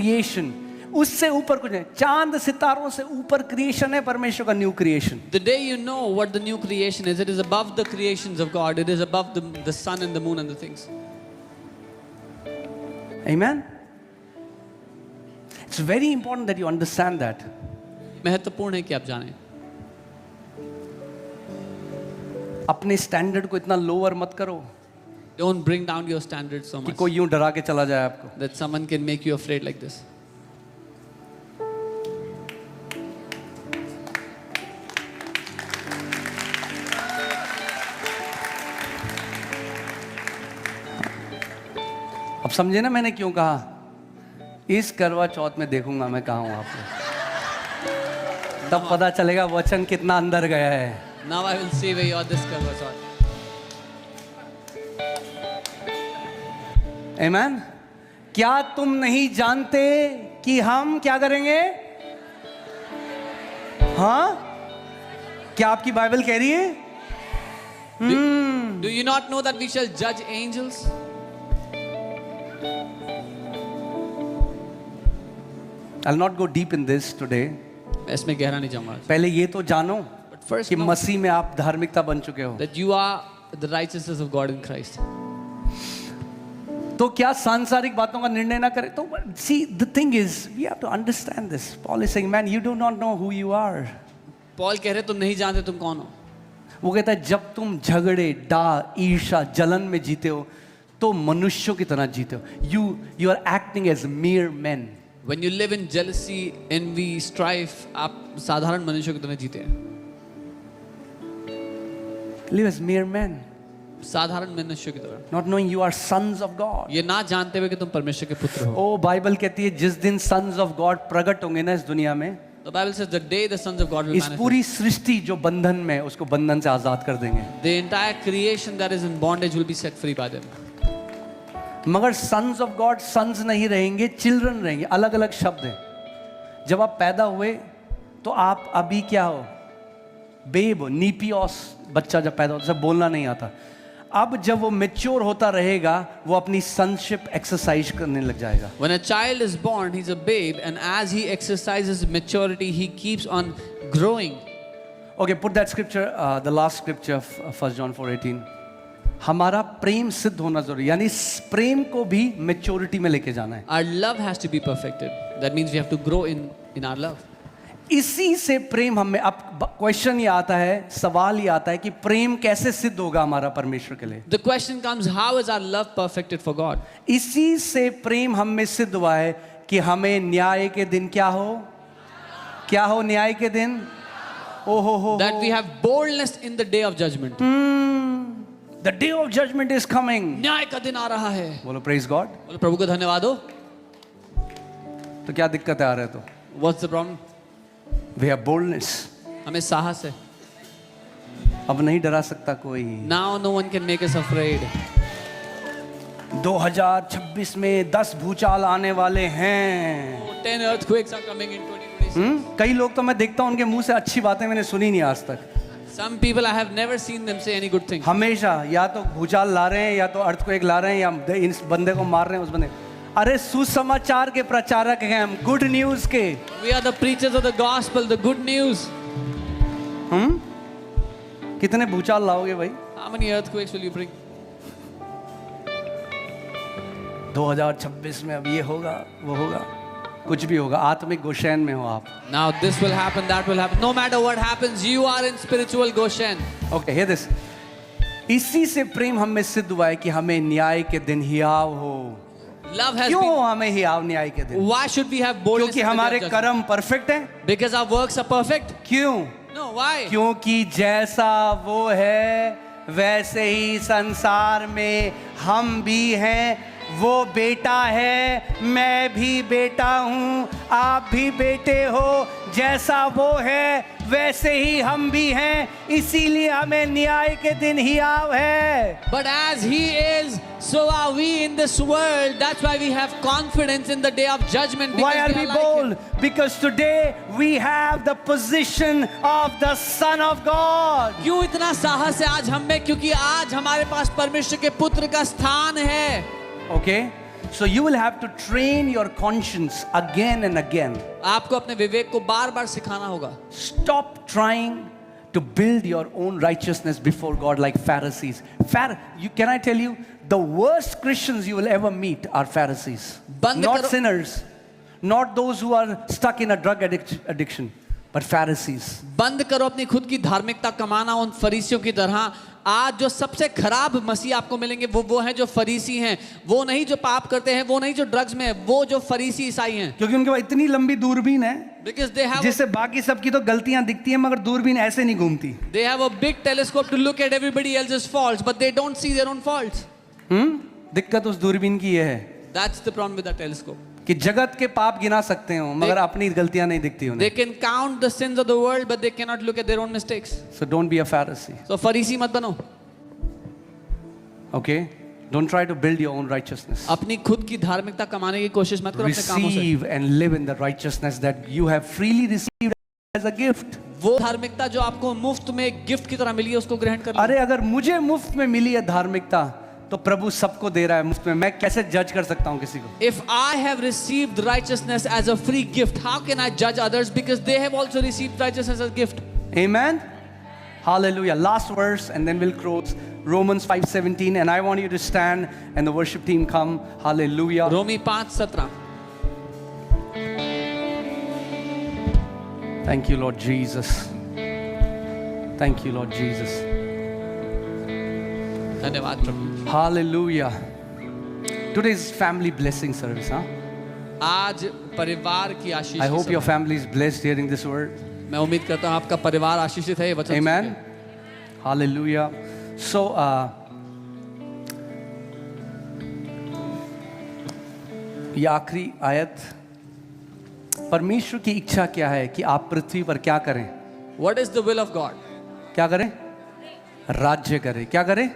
Creation, उससे ऊपर कुछ नहीं। चांद सितारों से ऊपर क्रिएशन है परमेश्वर का new creation. The day you know what the new creation is, it is above the creations of God. It is above the sun and the moon and the things. Amen. It's very important that you understand that. महत्वपूर्ण है कि आप जानें। अपने standard को इतना lower मत करो Don't bring down your standards so कि much कोई यूं डरा के चला जाए आपको। that someone can make you afraid like this. अब समझे ना मैंने क्यों कहा? इस करवा चौथ में देखूंगा मैं कहाँ हूं आपको, तब पता चलेगा वचन कितना अंदर गया है। Now I will see where you are this Karwa Chauth. आमेन। क्या तुम नहीं जानते कि हम क्या करेंगे? हाँ, क्या आपकी बाइबल कह रही है? Do you not know that we shall judge angels? I'll not go deep in this today. इसमें गहरा नहीं जाऊंगा। पहले ये तो जानो But first कि know मसीह में आप धार्मिकता बन चुके हो। that you are the righteousness of God in Christ. तो क्या सांसारिक बातों का निर्णय ना करें? तो see, the thing is, we have to understand this. Paul is saying, man, you do not know who you are. Paul कह रहे तुम नहीं जानते तुम कौन हो। वो कहता है जब तुम झगड़े, डा, ईर्ष्या, जलन में जीते हो तो मनुष्यों की तरह जीते हो। You are acting as mere men. When you live in jealousy, envy, strife, आप साधारण मनुष्यों की तरह जीते हैं। Live as mere men, साधारण मनुष्यों की तरह, not knowing you are sons of God. ये ना जानते हुए कि तुम परमेश्वर के पुत्र हो। ओ बाइबल कहती है जिस दिन sons of God प्रकट होंगे ना इस दुनिया में, The Bible says the day the sons of God will इस manifest, पूरी सृष्टि जो बंधन में है, उसको बंधन से आजाद कर देंगे। the entire creation that is in bondage will be set free by them. मगर sons of God sons नहीं रहेंगे, children रहेंगे। अलग अलग शब्द हैं। जब आप पैदा हुए तो आप अभी क्या हो? बेब, नीपियोस, बच्चा जब पैदा होता है बोलना नहीं आता। अब जब वो मैच्योर होता रहेगा वो अपनी sonship एक्सरसाइज करने लग जाएगा। When a child is born, he's a babe, and as he exercises maturity, he keeps on growing. Okay, put that scripture, the last scripture, 1 John 4:18. हमारा प्रेम सिद्ध होना जरूरी, यानी प्रेम को भी मैच्योरिटी में लेके जाना है। Our love has to be perfected. That means we have to grow in our love. इसी से प्रेम हमें, अब क्वेश्चन ये आता है, सवाल ये आता है कि प्रेम कैसे सिद्ध होगा हमारा परमेश्वर के लिए? The question comes, how is our love perfected for God? इसी से प्रेम हम में सिद्ध हुआ है कि हमें न्याय के दिन क्या हो? क्या हो न्याय के दिन? ओ हो That we have boldness in the day of judgment. The day of judgment is coming. न्याय का दिन आ रहा है। बोलो praise God. बोलो प्रभु को धन्यवाद हो। तो क्या दिक्कत आ रहा है? तो What's the problem? we have boldness. हमें साहस है। अब नहीं डरा सकता कोई। Now no one can make us afraid. 2026 में 10 भूचाल आने वाले हैं। 10 earthquakes are coming in 2026. कई लोग तो मैं देखता हूँ उनके मुंह से अच्छी बातें मैंने सुनी नहीं आज तक। Some people I have never seen them say any good thing. हमेशा या तो भूचाल ला रहे हैं या तो अर्थक्वेक ला रहे हैं या इस बंदे को मार रहे हैं उस बंदे। अरे सुसमाचार के प्रचारक हैं हम, गुड न्यूज के। We are the preachers of the gospel, the good news. कितने भूचाल लाओगे भाई? How many earthquakes will you bring? 2026 में अब ये होगा वो होगा, कुछ भी होगा, आत्मिक गोशैन में हो आप। Now this will happen, that will happen. No matter what happens, you are in spiritual Goshen. Okay, hear this. इसी से प्रेम हम में सिद्ध हुआ है कि हमें न्याय के दिन हियाव हो। Love has क्यों been. हमें हियाव न्याय के दिन? Why should we have boldness? क्योंकि in the day हमारे of judgment? कर्म परफेक्ट हैं। Because our works are perfect? क्यों? No, why? क्योंकि जैसा वो है वैसे ही संसार में हम भी हैं। वो बेटा है, मैं भी बेटा हूँ, आप भी बेटे हो। जैसा वो है वैसे ही हम भी हैं, इसीलिए हमें न्याय के दिन हियाव है। But as he is, so are we in this world. That's why we have confidence in the day of judgment. Why because are we like bold? him. Because today we have the position of the Son of God. क्यों इतना साहस है आज हम में? क्योंकि आज हमारे पास परमेश्वर के पुत्र का स्थान है। Okay? So you will have to train your conscience again and again. आपको अपने विवेक को बार बार सिखाना होगा. Stop trying to build your own righteousness before God like Pharisees. Can I tell you, the worst Christians you will ever meet are Pharisees. Not sinners, not those who are stuck in a drug addiction, but Pharisees. बंद करो अपनी खुद की धार्मिकता कमाना उन फरीसियों की तरह. आज जो सबसे खराब मसीह आपको मिलेंगे वो हैं जो फरीसी हैं. वो नहीं जो पाप करते हैं, वो नहीं जो ड्रग्स में है, वो जो फरीसी ईसाई हैं. क्योंकि उनके पास इतनी लंबी दूरबीन है, Because they have जिससे बाकी सबकी तो गलतियां दिखती हैं, मगर दूरबीन ऐसे नहीं घूमती. They have a big telescope to look at everybody else's faults, but they don't see their own faults. दिक्कत उस दूरबीन की ये है. That's the problem with the telescope. कि जगत के पाप गिना सकते हो, मगर अपनी गलतियां नहीं दिखती उन्हें. They can count the sins of the world, but they cannot look at their own mistakes. So don't be a Pharisee. So फरीसी मत बनो. Okay? Don't try to build your own righteousness. अपनी खुद की धार्मिकता कमाने की कोशिश मत करो अपने कामों से. Receive and live in the righteousness that you have freely received as a gift. वो धार्मिकता जो आपको मुफ्त में एक गिफ्ट की तरह मिली है, उसको ग्रहण कर लो. अरे अगर मुझे मुफ्त में मिली है धार्मिकता, तो प्रभु सबको दे रहा है मुफ्त में. मैं कैसे जज कर सकता हूँ किसी को? If I have received righteousness as a free gift, how can I judge others because they have also received righteousness as a gift? Amen. Hallelujah. Last verse and then we'll close. Romans 5:17, and I want you to stand and the worship team come. Hallelujah. Romi 5:17. Thank you, Lord Jesus. Thank you, Lord Jesus. धन्यवाद प्रभु. Hallelujah. Today's family blessing service, huh? आज परिवार की आशीष. I hope your family is blessed hearing this word. मैं उम्मीद करता हूँ आपका परिवार आशीषित है ये वचन. Amen. Hallelujah. So, ये आखिरी आयत, परमेश्वर की इच्छा क्या है कि आप पृथ्वी पर क्या करें? What is the will of God? क्या करें? राज्य करें. क्या करें?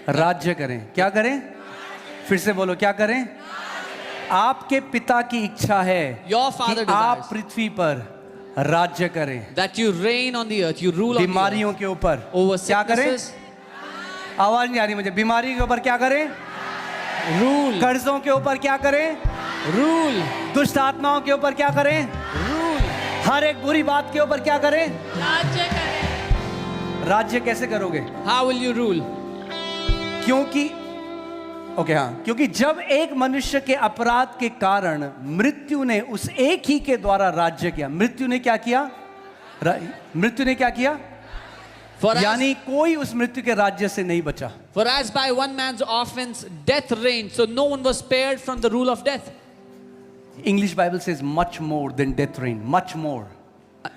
राज्य करें. क्या करें? फिर से बोलो, क्या करें? आपके पिता की इच्छा है कि आप पृथ्वी पर राज्य करें. That you reign on the earth, you rule on the earth. बीमारियों के ऊपर क्या करें? आवाज नहीं आ रही मुझे. बीमारी के ऊपर क्या करें? रूल. कर्जों के ऊपर क्या करें? रूल. दुष्ट आत्माओं के ऊपर क्या करें? रूल. हर एक बुरी बात के ऊपर क्या करें? राज्य करें. राज्य कैसे करोगे? How will you rule? क्योंकि जब एक मनुष्य के अपराध के कारण मृत्यु ने उस एक ही के द्वारा राज्य किया. मृत्यु ने क्या किया? मृत्यु ने क्या किया? यानी कोई उस मृत्यु के राज्य से नहीं बचा. For as by one man's offense death reigned, so no one was spared from the rule of death. English Bible says much more than death reigned. Much more.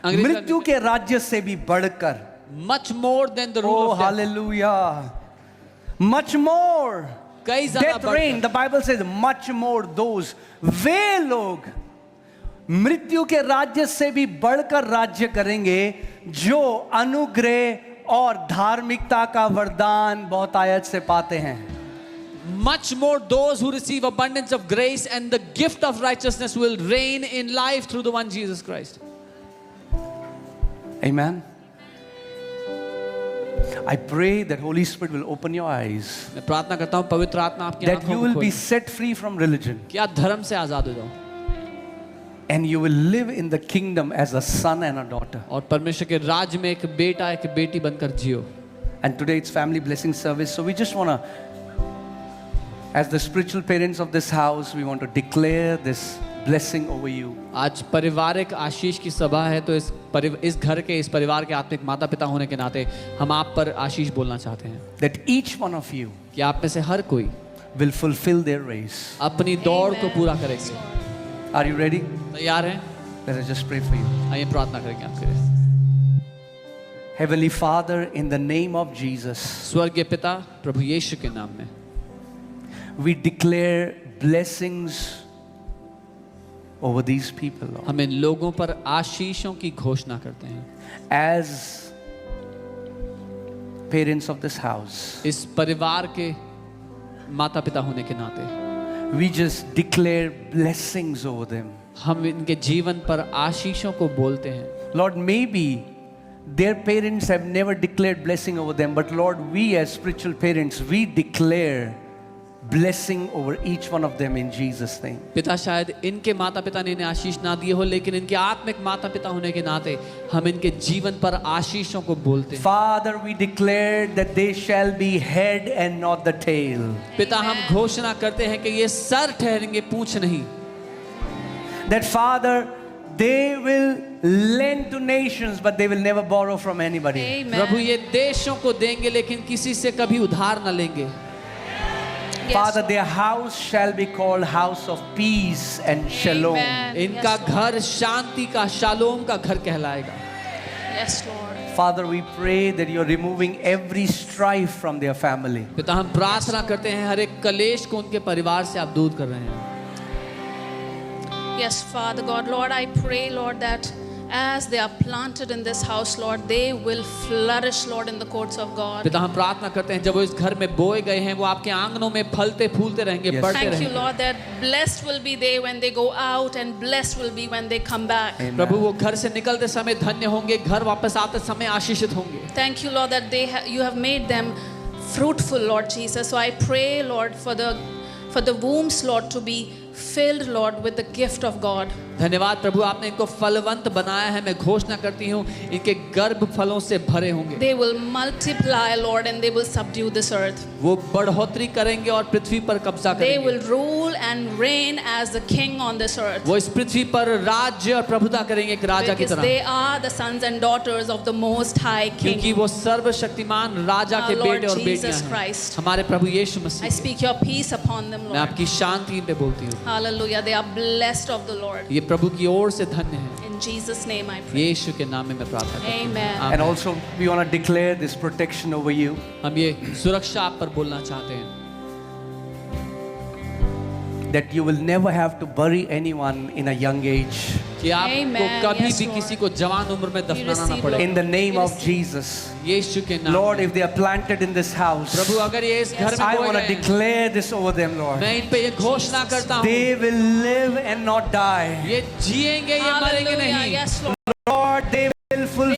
मृत्यु के राज्य से भी बढ़कर. Much more than the rule of death. Hallelujah. Much more. कई ज़्यादा Death reigned. The Bible says much more those. वे लोग मृत्यु के राज्य से भी बढ़कर राज्य करेंगे जो अनुग्रह और धार्मिकता का वरदान बहुतायत से पाते हैं. Much more those who receive abundance of grace and the gift of righteousness will reign in life through the one Jesus Christ. Amen. I pray that Holy Spirit will open your eyes. मैं प्रार्थना करता हूँ पवित्र आत्मा आपकी that आँखों you को will be खोले. set free from religion. कि आप धर्म से आजाद हो जाओ. And you will live in the kingdom as a son and a daughter. और परमेश्वर के राज्य में एक बेटा एक बेटी बनकर जियो. And today it's family blessing service. So we just want to, as the spiritual parents of this house, we want to declare this blessing over you. आज पारिवारिक आशीष की सभा है, तो इस घर के, इस परिवार के आत्मिक माता पिता होने के नाते हम आप पर आशीष बोलना चाहते हैं. That each one of you कि आप में से हर कोई will fulfill their race. अपनी दौड़ को पूरा करेंगे. Are you ready? तैयार हैं? Let us just pray for you. आइए प्रार्थना करेंगे आपके लिए. Heavenly Father, in the name of Jesus, स्वर्गीय पिता प्रभु यीशु के नाम में we declare blessings over these people, Lord. हम इन लोगों पर आशीषों की घोषणा करते हैं. As parents of this house, इस परिवार के माता पिता होने के नाते we just declare blessings over them. हम इनके जीवन पर आशीषों को बोलते हैं. Lord, maybe their parents have never declared blessing over them, but Lord, we as spiritual parents, we declare blessing over each one of them in Jesus' name. पिता शायद इनके माता पिता ने इन्हें आशीष ना दिए हो, लेकिन इनके आत्मिक माता पिता होने के नाते हम इनके जीवन पर आशीषों को बोलते हैं। Father, we declare that they shall be head and not the tail. पिता हम घोषणा करते हैं कि ये सर ठहरेंगे, पूंछ नहीं। That Father, they will lend to nations, but they will never borrow from anybody. प्रभु ये देशों को देंगे लेकिन किसी से कभी उधार न लेंगे। Father, their house shall be called house of peace and shalom. इनका घर शांति का, शालोम का घर कहलाएगा। Yes, Lord. Father, we pray that you're removing every strife from their family. पिता हम प्रार्थना करते हैं हर एक कलेश को उनके परिवार से आप दूर कर रहे हैं। Yes, Father God, Lord, I pray, Lord, that as they are planted in this house, Lord, they will flourish, Lord, in the courts of God. पिता हम प्रार्थना करते हैं जब वो इस घर में बोए गए हैं वो आपके आंगनों में फलते फूलते रहेंगे, Yes. बढ़ते Thank you, रहेंगे। Lord, that blessed will be they when they go out and blessed will be when they come back. Amen. प्रभु वो घर से निकलते समय धन्य होंगे, घर वापस आते समय आशीषित होंगे। Thank you, Lord, that you have made them fruitful, Lord Jesus. So I pray, Lord, for the wombs, Lord, to be filled, Lord, with the gift of God. धन्यवाद प्रभु, आपने इनको फलवंत बनाया है। मैं घोषणा करती हूँ इनके गर्भ फलों से भरे होंगे। They will multiply, Lord, and they will subdue this earth. वो बढ़ोतरी करेंगे और पृथ्वी पर कब्जा They करेंगे। will rule and reign as the king on this earth. वो इस पृथ्वी पर राज्य और प्रभुता करेंगे एक राजा की Because तरह, they are the sons and daughters of the Most High क्योंकि King. वो सर्वशक्तिमान राजा के Our Lord बेटे और Jesus बेटियां हैं। Christ. हमारे प्रभु यीशु I Masih, speak your peace upon them, मैं Lord. आपकी शांति पे बोलती हूँ। Hallelujah. They are blessed of the Lord. ये प्रभु की ओर से धन्य है। In Jesus' name I pray. यीशु के नाम में मैं प्रार्थना करता हूँ। Amen. आमीन। And also, we want to declare this protection over you. हम ये सुरक्षा आप पर बोलना चाहते हैं That you will never have to bury anyone in a young age. कि आपको Amen. कभी Yes, भी Lord. किसी को जवान उम्र में दफनाना ना receive, पड़े। Lord. In the name We of receive. Jesus. यीशु के नाम Lord, में। if they are planted in this house, प्रभु अगर ये इस घर में I बोए want to गए हैं, declare this over them, Lord. मैं इन पे ये घोषणा करता हूँ, They will live and not die. ये जिएंगे, ये मरेंगे Hallelujah. नहीं। Yes, Lord. Lord, they will fulfill